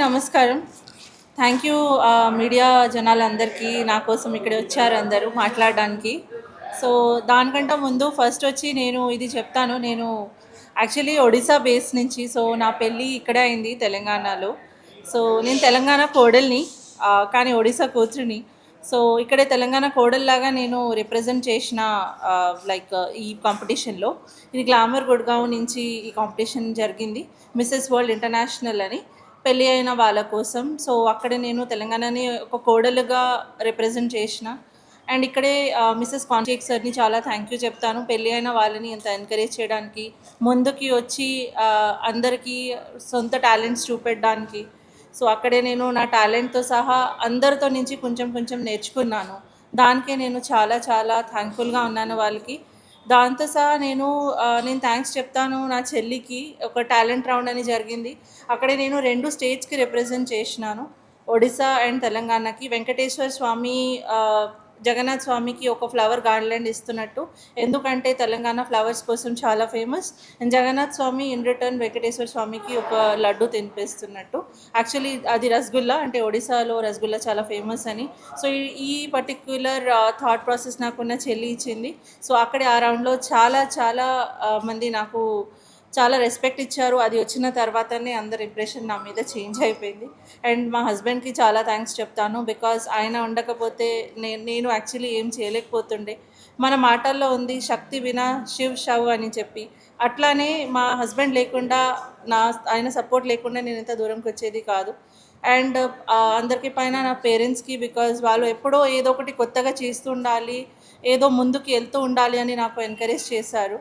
నమస్కారం. Thank you media జనాలందరికీ నా కోసం ఇక్కడ వచ్చారు అందరూ మాట్లాడడానికి. సో, దానికంటే ముందు ఫస్ట్ వచ్చి నేను ఇది చెప్తాను. నేను యాక్చువల్లీ ఒడిస్సా బేస్ నుంచి. సో, నా పెళ్ళి ఇక్కడే అయింది తెలంగాణలో. సో, నేను తెలంగాణ కోడలిని, కానీ ఒడిస్సా కూతురిని. సో, ఇక్కడే తెలంగాణ కోడల్లాగా నేను రిప్రజెంట్ చేసిన లైక్ ఈ కాంపిటీషన్‌లో. ఇది గ్లామర్ గుడ్గావ్ నుంచి ఈ కాంపిటీషన్ జరిగింది. మిసెస్ వరల్డ్ ఇంటర్నేషనల్ అని. పెళ్ళి అయిన వాళ్ళ కోసం. సో, అక్కడ నేను తెలంగాణని ఒక కోడలుగా రిప్రజెంట్ చేసిన. అండ్ ఇక్కడే మిసెస్ కాన్షేక్ సార్‌ని చాలా థ్యాంక్ యూ చెప్తాను. పెళ్ళి అయిన వాళ్ళని ఇంత ఎంకరేజ్ చేయడానికి, ముందుకి వచ్చి అందరికీ సొంత టాలెంట్స్ చూపెట్టడానికి. సో, అక్కడే నేను నా టాలెంట్‌తో సహా అందరితో నుంచి కొంచెం కొంచెం నేర్చుకున్నాను. దానికే నేను చాలా చాలా థ్యాంక్‌ఫుల్‌గా ఉన్నాను వాళ్ళకి. దాంతో సహా నేను థ్యాంక్స్ చెప్తాను నా చెల్లికి. ఒక టాలెంట్ రౌండ్ అని జరిగింది. అక్కడే నేను 2 స్టేట్స్‌కి రిప్రజెంట్ చేసినాను. ఒడిస్సా అండ్ తెలంగాణకి. వెంకటేశ్వర స్వామి జగన్నాథ్ స్వామికి ఒక ఫ్లవర్ గార్లాండ్ ఇస్తున్నట్టు. ఎందుకంటే తెలంగాణ ఫ్లవర్స్ కోసం చాలా famous. And Jagannath Swami in return Venkateswara స్వామికి ఒక లడ్డు తినిపిస్తున్నట్టు. యాక్చువల్లీ అది రసగుల్లా, అంటే ఒడిశాలో రసగుల్లా చాలా ఫేమస్ అని. సో, ఈ పర్టిక్యులర్ థాట్ ప్రాసెస్ నాకున్న చెల్లి ఇచ్చింది. సో, అక్కడే ఆ రౌండ్‌లో చాలా చాలా మంది నాకు చాలా రెస్పెక్ట్ ఇచ్చారు. అది వచ్చిన తర్వాతనే అందరి ఇంప్రెషన్ నా మీద చేంజ్ అయిపోయింది. అండ్ మా హస్బెండ్‌కి చాలా థ్యాంక్స్ చెప్తాను. బికాజ్ ఆయన ఉండకపోతే నేను యాక్చువల్లీ ఏం చేయలేకపోతుండే. మన మాటల్లో ఉంది శక్తి వినా శివ్ శవ్ అని చెప్పి. అట్లానే మా హస్బెండ్ లేకుండా, ఆయన సపోర్ట్ లేకుండా నేను ఇంత దూరంకి వచ్చేది కాదు. అండ్ అందరికి పైన నా పేరెంట్స్‌కి, బికాజ్ వాళ్ళు ఎప్పుడో ఏదో ఒకటి కొత్తగా చేస్తూ ఉండాలి, ఏదో ముందుకు వెళ్తూ ఉండాలి అని నాకు ఎంకరేజ్ చేశారు.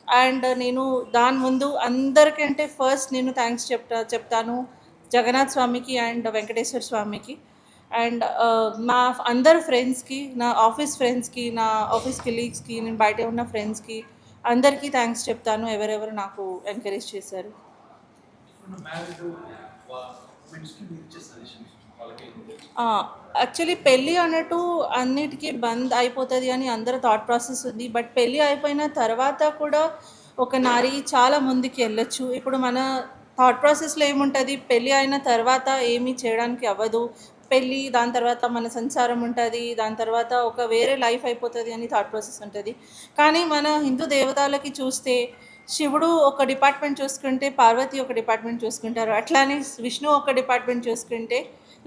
అండ్ నేను దాని ముందు అందరికంటే ఫస్ట్ నేను థ్యాంక్స్ చెప్తాను జగన్నాథ్ స్వామికి అండ్ వెంకటేశ్వర స్వామికి. అండ్ మా అందరు ఫ్రెండ్స్కి, నా ఆఫీస్ ఫ్రెండ్స్కి, నా ఆఫీస్ కొలీగ్స్కి, నేను బయట ఉన్న ఫ్రెండ్స్కి అందరికీ థ్యాంక్స్ చెప్తాను, ఎవరెవరు నాకు ఎంకరేజ్ చేశారు. యాక్చువల్లీ పెళ్ళి అన్నట్టు అన్నిటికీ బంద్ అయిపోతుంది అని అందరి థాట్ ప్రాసెస్ ఉంది. బట్ పెళ్ళి అయిపోయిన తర్వాత కూడా ఒక నారి చాలా ముందుకు వెళ్ళొచ్చు. ఇప్పుడు మన థాట్ ప్రాసెస్లో ఏముంటుంది, పెళ్ళి అయిన తర్వాత ఏమీ చేయడానికి అవ్వదు, పెళ్ళి దాని తర్వాత మన సంసారం ఉంటుంది, దాని తర్వాత ఒక వేరే లైఫ్ అయిపోతుంది అని థాట్ ప్రాసెస్ ఉంటుంది. కానీ మన హిందూ దేవతలకి చూస్తే శివుడు ఒక డిపార్ట్మెంట్ చూసుకుంటే పార్వతి ఒక డిపార్ట్మెంట్ చూసుకుంటారు. అట్లానే విష్ణు ఒక డిపార్ట్మెంట్ చూసుకుంటే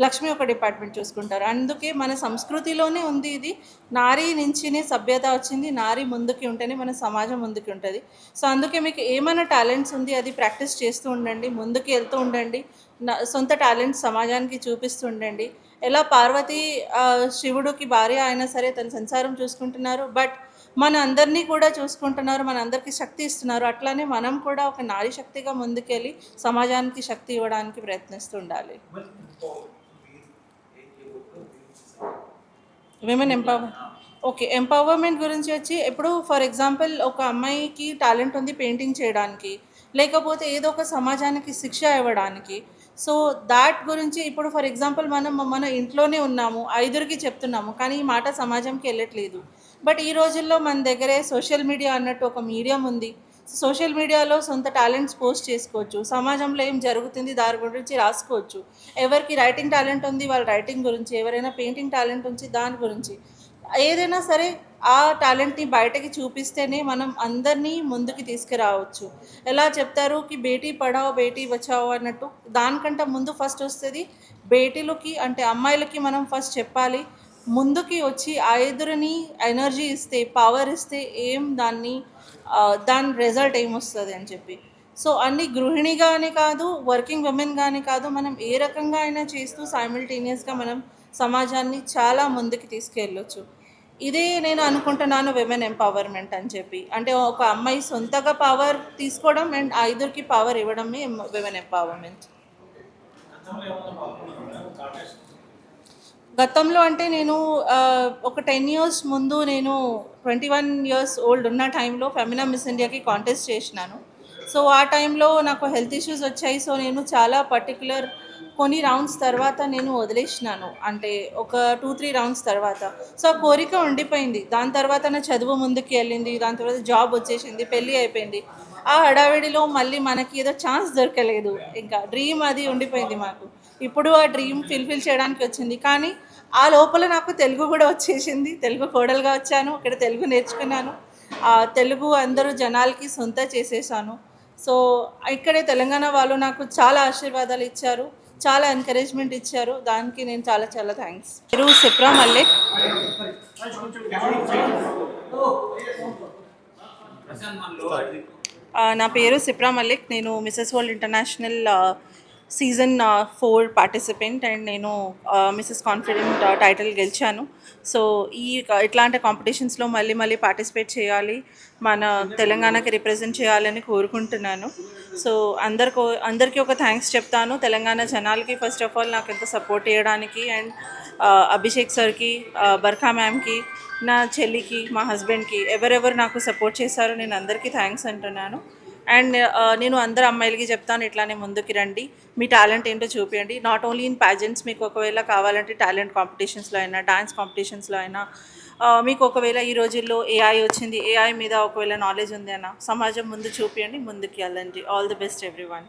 లక్ష్మి ఒక డిపార్ట్మెంట్ చూసుకుంటారు. అందుకే మన సంస్కృతిలోనే ఉంది ఇది. నారీ నుంచినే సభ్యత వచ్చింది. నారీ ముందుకి ఉంటేనే మన సమాజం ముందుకు ఉంటుంది. సో, అందుకే మీకు ఏమైనా టాలెంట్స్ ఉంది అది ప్రాక్టీస్ చేస్తూ ఉండండి, ముందుకు వెళ్తూ ఉండండి, సొంత టాలెంట్స్ సమాజానికి చూపిస్తూ ఉండండి. ఎలా పార్వతి శివుడికి భార్య అయినా సరే తన సంసారం చూసుకుంటున్నారు, బట్ మన అందరినీ కూడా చూసుకుంటున్నారు, మన అందరికీ శక్తి ఇస్తున్నారు. అట్లానే మనం కూడా ఒక నారీ శక్తిగా ముందుకెళ్ళి సమాజానికి శక్తి ఇవ్వడానికి ప్రయత్నిస్తూ ఉండాలి. Women okay. ఎంపవర్మెంట్ గురించి వచ్చి ఇప్పుడు ఫర్ ఎగ్జాంపుల్ ఒక అమ్మాయికి టాలెంట్ ఉంది పెయింటింగ్ చేయడానికి, లేకపోతే ఏదో ఒక సమాజానికి శిక్ష ఇవ్వడానికి. సో, దాట్ గురించి ఇప్పుడు ఫర్ ఎగ్జాంపుల్ మన ఇంట్లోనే ఉన్నాము, ఐదుగురికి చెప్తున్నాము, కానీ ఈ మాట సమాజంకి వెళ్ళట్లేదు. బట్ ఈ రోజుల్లో మన దగ్గరే సోషల్ మీడియా అన్నట్టు ఒక మీడియం ఉంది. సోషల్ మీడియాలో సొంత టాలెంట్స్ పోస్ట్ చేసుకోవచ్చు, సమాజంలో ఏం జరుగుతుంది దాని గురించి రాసుకోవచ్చు. ఎవరికి రైటింగ్ టాలెంట్ ఉంది వాళ్ళ రైటింగ్ గురించి, ఎవరైనా పెయింటింగ్ టాలెంట్ ఉంది దాని గురించి, ఏదైనా సరే ఆ టాలెంట్ని బయటకి చూపిస్తేనే మనం అందరినీ ముందుకు తీసుకురావచ్చు. ఎలా చెప్తారు కి బేటీ పడావో బేటీ బచావో అన్నట్టు, దానికంటే ముందు ఫస్ట్ వస్తుంది బేటీలకి, అంటే అమ్మాయిలకి మనం ఫస్ట్ చెప్పాలి. ముందుకి వచ్చి ఆ ఎదురుని ఎనర్జీ ఇస్తే, పవర్ ఇస్తే దాని రిజల్ట్ ఏమొస్తుంది అని చెప్పి. సో, అన్ని గృహిణిగానే కాదు, వర్కింగ్ విమెన్గానే కాదు, మనం ఏ రకంగా అయినా చేస్తూ సైమిల్టేనియస్గా మనం సమాజాన్ని చాలా ముందుకు తీసుకెళ్ళొచ్చు. ఇదే నేను అనుకుంటున్నాను విమెన్ ఎంపవర్మెంట్ అని చెప్పి. అంటే ఒక అమ్మాయి సొంతగా పవర్ తీసుకోవడం అండ్ ఐదుగురికి పవర్ ఇవ్వడమే విమెన్ ఎంపవర్మెంట్. గతంలో అంటే నేను ఒక 10 ఇయర్స్ ముందు నేను 21 ఇయర్స్ ఓల్డ్ ఉన్న టైంలో ఫెమినా మిస్ ఇండియాకి కాంటెస్ట్ చేసినాను. సో, ఆ టైంలో నాకు హెల్త్ ఇష్యూస్ వచ్చాయి. సో, నేను చాలా పర్టిక్యులర్ కొన్ని రౌండ్స్ తర్వాత నేను వదిలేసినాను. అంటే ఒక 2, 3 రౌండ్స్ తర్వాత. సో, ఆ కోరిక ఉండిపోయింది. దాని తర్వాత నా చదువు ముందుకు వెళ్ళింది. దాని తర్వాత జాబ్ వచ్చేసింది, పెళ్ళి అయిపోయింది. ఆ హడావిడిలో మళ్ళీ మనకి ఏదో ఛాన్స్ దొరకలేదు. ఇంకా డ్రీమ్ అది ఉండిపోయింది మాకు. ఇప్పుడు ఆ డ్రీమ్ ఫుల్ఫిల్ చేయడానికి వచ్చింది. కానీ ఆ లోపల నాకు తెలుగు కూడా వచ్చేసింది. తెలుగు కోడలుగా వచ్చాను. ఇక్కడ తెలుగు నేర్చుకున్నాను. తెలుగు అందరూ జనాలకి సొంత చేసేసాను. సో, ఇక్కడే తెలంగాణ వాళ్ళు నాకు చాలా ఆశీర్వాదాలు ఇచ్చారు. చాలా ఎంకరేజ్‌మెంట్ ఇచ్చారు. దానికి నేను చాలా చాలా థాంక్స్. పేరు సిప్రా మల్లిక్. నా పేరు సిప్రా మల్లిక్. నేను Mrs world international season 4 participant and నేను మిసెస్ కాన్ఫిడెంట్ టైటిల్ గెలిచాను. సో, ఇట్లాంటి కాంపిటీషన్స్‌లో మళ్ళీ మళ్ళీ పార్టిసిపేట్ చేయాలి. మన తెలంగాణకి రిప్రజెంట్ చేయాలని కోరుకుంటున్నాను. సో, అందరికీ ఒక థ్యాంక్స్ చెప్తాను. తెలంగాణ జనాలకి ఫస్ట్ ఆఫ్ ఆల్ నాకు ఎంత సపోర్ట్ చేయడానికి అండ్ అభిషేక్ సార్‌కి, బర్ఖా మ్యామ్‌కి, నా చెల్లికి, మా హస్బెండ్‌కి ఎవరెవరు నాకు సపోర్ట్ చేశారో నేను అందరికీ థ్యాంక్స్ అంటున్నాను. అండ్ నేను అందరు అమ్మాయిలకి చెప్తాను, ఇట్లానే ముందుకి రండి, మీ టాలెంట్ ఏంటో చూపియండి. నాట్ ఓన్లీ ఇన్ ప్యాజెంట్స్, మీకు ఒకవేళ కావాలంటే టాలెంట్ కాంపిటీషన్స్లో అయినా, డాన్స్ కాంపిటీషన్స్లో అయినా, మీకు ఒకవేళ ఈ రోజుల్లో ఏఐ వచ్చింది, ఏఐ మీద ఒకవేళ నాలెడ్జ్ ఉంది అన్న సమాజం ముందు చూపియండి, ముందుకు వెళ్ళండి. All the best everyone.